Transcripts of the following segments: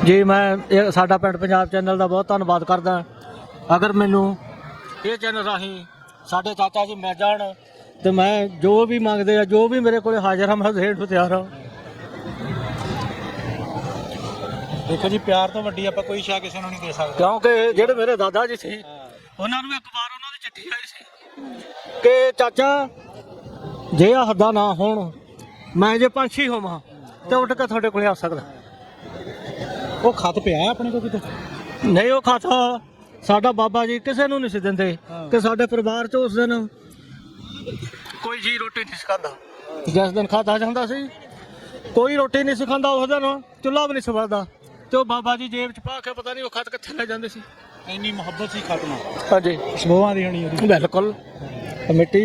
जी मैं साडा पिंड पंजाब चैनल का बहुत धन्यवाद करदा। अगर मैनू ये चैनल राही साडे चाचा जी मिल जाण तो मैं जो भी मंगते जो भी मेरे को हाजिर हाँ मैं देण नूं तैयार हाँ। देखो जी प्यार तो वड्डी आपां कोई शै किसी नूं नहीं दे सकदे, क्योंकि जेडे मेरे दादा जी सी उन्हां नूं एक बार उन्हां दी चिट्ठी आई सी कि चाचा जे आ हद्दां ना होण मैं जे पंछी होवां तो उठ के तुहाडे कोल आ सकदा। वो खत पिया अपने को किते नहीं वो खाता साडा बाबा जी किसी नूं नहीं सी दिंदे कि साडे परिवार च उस दिन कोई जी रोटी नहीं सी खांदा। जिस दिन खाता जांदा सी कोई रोटी नहीं सी खांदा, उस दिन चुल्हा भी नहीं सी बलदा ते बाबा जी जेब च पा के पता नहीं वो खत कित्थे ले जांदे सी। इन्नी मुहब्बत सी खत नाल। हाँ जी सबोआं दी होनी ओदी। बिल्कुल मिट्टी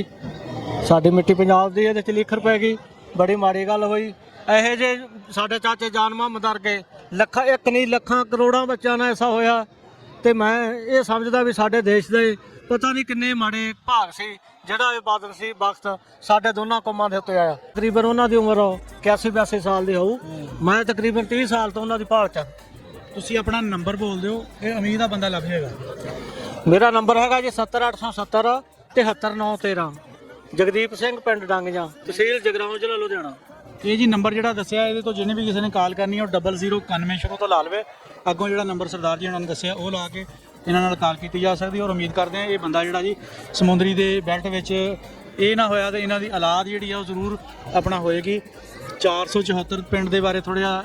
साडी मिट्टी पंजाब दी इहदे च लिखर पै गई, बड़ी माड़ी गल होई। ਇਹੋ ਜਿਹੇ ਸਾਡੇ ਚਾਚੇ ਜਾਨ ਮੁਹੰਮਦ ਵਰਗੇ ਲੱਖਾਂ ਇੱਕ ਨਹੀਂ ਲੱਖਾਂ ਕਰੋੜਾਂ ਬੱਚਿਆਂ ਨਾਲ ਐਸਾ ਹੋਇਆ ਤੇ ਮੈਂ ਇਹ ਸਮਝਦਾ ਵੀ ਸਾਡੇ ਦੇਸ਼ ਦੇ ਪਤਾ ਨਹੀਂ ਕਿੰਨੇ ਮਾੜੇ ਭਾਗ ਸੀ ਜਿਹੜਾ ਇਹ ਬਾਦਲ ਸੀ ਵਕਤ ਸਾਡੇ ਦੋਨਾਂ ਕੌਮਾਂ ਦੇ ਉੱਤੇ ਆਇਆ। ਤਕਰੀਬਨ ਉਹਨਾਂ ਦੀ ਉਮਰ 81-82 ਸਾਲ ਦੀ ਹੋਊ, ਮੈਂ ਤਕਰੀਬਨ 30 ਸਾਲ ਤੋਂ ਉਹਨਾਂ ਦੀ ਭਾਲ 'ਚ। ਤੁਸੀਂ ਆਪਣਾ ਨੰਬਰ ਬੋਲ ਦਿਓ, ਇਹ ਅਮੀਰ ਦਾ ਬੰਦਾ ਲੱਭ ਜਾਏਗਾ। ਮੇਰਾ ਨੰਬਰ ਹੈਗਾ ਜੀ 70870 73913, ਜਗਦੀਪ ਸਿੰਘ ਪਿੰਡ ਡੰਗਜਾਂ, ਤਹਿਸੀਲ ਜਗਰਾਉਂ, ਜ਼ਿਲ੍ਹਾ ਲੁਧਿਆਣਾ। ਇਹ ਜੀ ਨੰਬਰ ਜਿਹੜਾ ਦੱਸਿਆ ਇਹਦੇ ਤੋਂ ਜਿਹਨੇ ਵੀ ਕਿਸੇ ਨੇ ਕਾਲ ਕਰਨੀ ਹੈ ਉਹ 0091 ਸ਼ੁਰੂ ਤੋਂ ਲਾ ਲਵੇ। ਅੱਗੋਂ ਜਿਹੜਾ ਨੰਬਰ ਸਰਦਾਰ ਜੀ ਉਹਨਾਂ ਨੇ ਦੱਸਿਆ ਉਹ ਲਾ ਕੇ ਇਹਨਾਂ ਨਾਲ ਕਾਲ ਕੀਤੀ ਜਾ ਸਕਦੀ। ਔਰ ਉਮੀਦ ਕਰਦੇ ਹਾਂ ਇਹ ਬੰਦਾ ਜਿਹੜਾ ਜੀ ਸਮੁੰਦਰੀ ਦੇ ਬੈਲਟ ਵਿੱਚ ਇਹ ਨਾ ਹੋਇਆ ਤੇ ਇਹਨਾਂ ਦੀ ਔਲਾਦ ਜਿਹੜੀ ਆ ਉਹ ਜ਼ਰੂਰ ਆਪਣਾ ਹੋਏਗੀ। 474 ਪਿੰਡ ਦੇ ਬਾਰੇ ਥੋੜਾ ਜਿਹਾ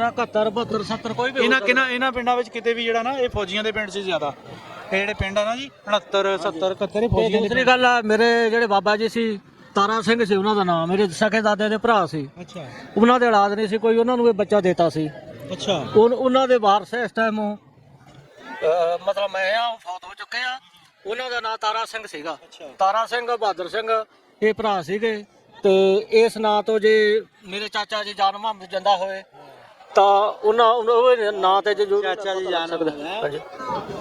71 72 70 ਕੋਈ ਵੀ ਇਹਨਾਂ ਪਿੰਡਾਂ ਵਿੱਚ ਕਿਤੇ ਵੀ ਜਿਹੜਾ ਨਾ ਇਹ ਫੌਜੀਆਂ ਦੇ ਪਿੰਡ 'ਚ ਜ਼ਿਆਦਾ ਇਹ ਜਿਹੜੇ ਪਿੰਡ ਆ ਨਾ ਜੀ 69 70 71 ਫੌਜੀਆਂ ਦੇ। ਦੂਸਰੀ ਗੱਲ ਆ ਮੇਰੇ ਜਿਹੜੇ ਬਾਬਾ ਜੀ ਸੀ ਤਾਰਾ ਸਿੰਘ ਸੀ ਉਹਨਾਂ ਦਾ ਨਾਮ, ਮੇਰੇ ਸਕੇ ਦਾਦੇ ਦੇ ਭਰਾ ਸੀ। ਅੱਛਾ ਉਹਨਾਂ ਦੇ ਔਲਾਦ ਨਹੀਂ ਸੀ ਕੋਈ, ਉਹਨਾਂ ਨੂੰ ਇਹ ਬੱਚਾ ਦੇਤਾ ਸੀ। ਅੱਛਾ ਉਹਨਾਂ ਦੇ ਵਾਰਸ ਇਸ ਟਾਈਮ ਮਤਲਬ ਮੈਂ ਆ ਫੌਤ ਹੋ ਚੁੱਕੇ ਆ। ਉਹਨਾਂ ਦਾ ਨਾਮ ਤਾਰਾ ਸਿੰਘ ਸੀਗਾ। ਤਾਰਾ ਸਿੰਘ ਬਹਾਦਰ ਸਿੰਘ ਇਹ ਭਰਾ ਸੀਗੇ ਤੇ ਇਸ ਨਾਂ ਤੋਂ ਜੇ ਮੇਰੇ ਚਾਚਾ ਜੀ ਜਾਨ ਮੁਹੰਮਦ ਜਿੰਦਾ ਹੋਏ ਤਾਂ ਉਹਨਾਂ ਨਾਂ ਤੇ ਜੋ ਚਾਚਾ ਜੀ ਜਾਨ ਸਕਦਾ। ਹਾਂਜੀ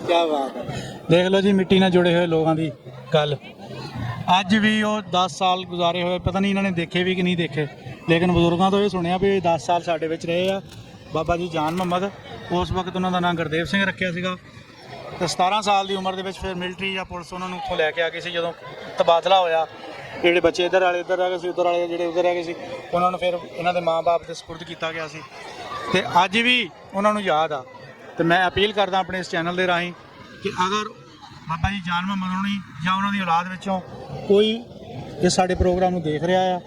ਕੀ ਬਾਤ ਹੈ। ਦੇਖ ਲਓ ਜੀ ਮਿੱਟੀ ਨਾਲ ਜੁੜੇ ਹੋਏ ਲੋਕਾਂ ਦੀ ਗੱਲ। ਅੱਜ ਵੀ ਉਹ 10 ਸਾਲ ਗੁਜ਼ਾਰੇ ਹੋਏ, ਪਤਾ ਨਹੀਂ ਇਹਨਾਂ ਨੇ ਦੇਖੇ ਵੀ ਕਿ ਨਹੀਂ ਦੇਖੇ, ਲੇਕਿਨ ਬਜ਼ੁਰਗਾਂ ਤੋਂ ਇਹ ਸੁਣਿਆ ਵੀ 10 ਸਾਲ ਸਾਡੇ ਵਿੱਚ ਰਹੇ ਆ ਬਾਬਾ ਜੀ ਜਾਨ ਮੁਹੰਮਦ। ਉਸ ਵਕਤ ਉਹਨਾਂ ਦਾ ਨਾਮ ਗੁਰਦੇਵ ਸਿੰਘ ਰੱਖਿਆ ਸੀਗਾ ਤੇ 17 ਸਾਲ ਦੀ ਉਮਰ ਦੇ ਵਿੱਚ ਫਿਰ ਮਿਲਟਰੀ ਜਾਂ ਪੁਲਿਸ ਉਹਨਾਂ ਨੂੰ ਉੱਥੋਂ ਲੈ ਕੇ ਆ ਗਈ ਸੀ। ਜਦੋਂ ਤਬਾਦਲਾ ਹੋਇਆ ਜਿਹੜੇ ਬੱਚੇ ਇੱਧਰ ਵਾਲੇ ਇੱਧਰ ਰਹਿ ਗਏ ਸੀ, ਉੱਧਰ ਵਾਲੇ ਜਿਹੜੇ ਉੱਧਰ ਰਹਿ ਗਏ ਸੀ, ਉਹਨਾਂ ਨੂੰ ਫਿਰ ਇਹਨਾਂ ਦੇ ਮਾਂ-ਬਾਪ ਦੇ ਸਪੁਰਦ ਕੀਤਾ ਗਿਆ ਸੀ। ਤੇ ਅੱਜ ਵੀ ਉਹਨਾਂ ਨੂੰ ਯਾਦ ਆ। ਤੇ ਮੈਂ ਅਪੀਲ ਕਰਦਾ ਆਪਣੇ ਇਸ ਚੈਨਲ ਦੇ ਰਾਹੀਂ ਕਿ ਅਗਰ ਬਾਬਾ ਜੀ ਜਾਨ ਮੁਹੰਮਦ ਹੋਣੀ ਜਾਂ ਉਹਨਾਂ ਦੀ ਔਲਾਦ ਵਿੱਚੋਂ ਕੋਈ ਇਸ ਸਾਡੇ ਪ੍ਰੋਗਰਾਮ ਨੂੰ ਦੇਖ ਰਿਹਾ ਆ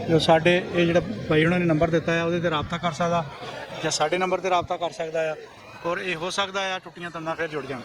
ਤੇ ਸਾਡੇ ਇਹ ਜਿਹੜਾ ਭਾਈ ਉਹਨਾਂ ਨੇ ਨੰਬਰ ਦਿੱਤਾ ਆ ਉਹਦੇ 'ਤੇ ਰਾਬਤਾ ਕਰ ਸਕਦਾ ਜਾਂ ਸਾਡੇ ਨੰਬਰ 'ਤੇ ਰਾਬਤਾ ਕਰ ਸਕਦਾ ਆ। ਔਰ ਇਹ ਹੋ ਸਕਦਾ ਆ ਟੁੱਟੀਆਂ ਤੰਦਾਂ ਫਿਰ ਜੁੜ ਜਾਣ।